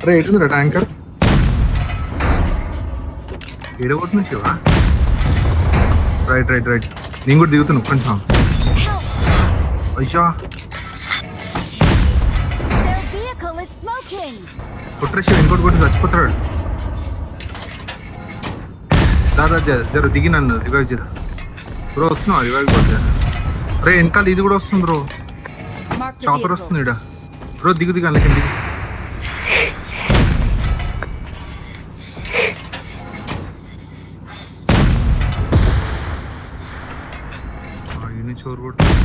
అరే ఎటుందిరా ట్యాంకర్ ఏడగొట్టిన శివ. రైట్ రైట్ రైట్ నేను కూడా దిగుతున్నా కొంచెం. అయ్యా Their vehicle is smoking. Kotra Shiva ఇంకోటి కొట్టి చచ్చిపోతాడు. దాదా జర దిగి నన్ను రివైవ్ చేద్దా. బ్రో వస్తున్నావు రివైవ్ కొట్టా. రే వెనకాల ఇది కూడా వస్తుంది bro. Mark the chopper vehicle. వస్తుంది ఇడ. బ్రో దిగు దిగు అందుకే దిగు. యూని చోరు కొడుతుంది.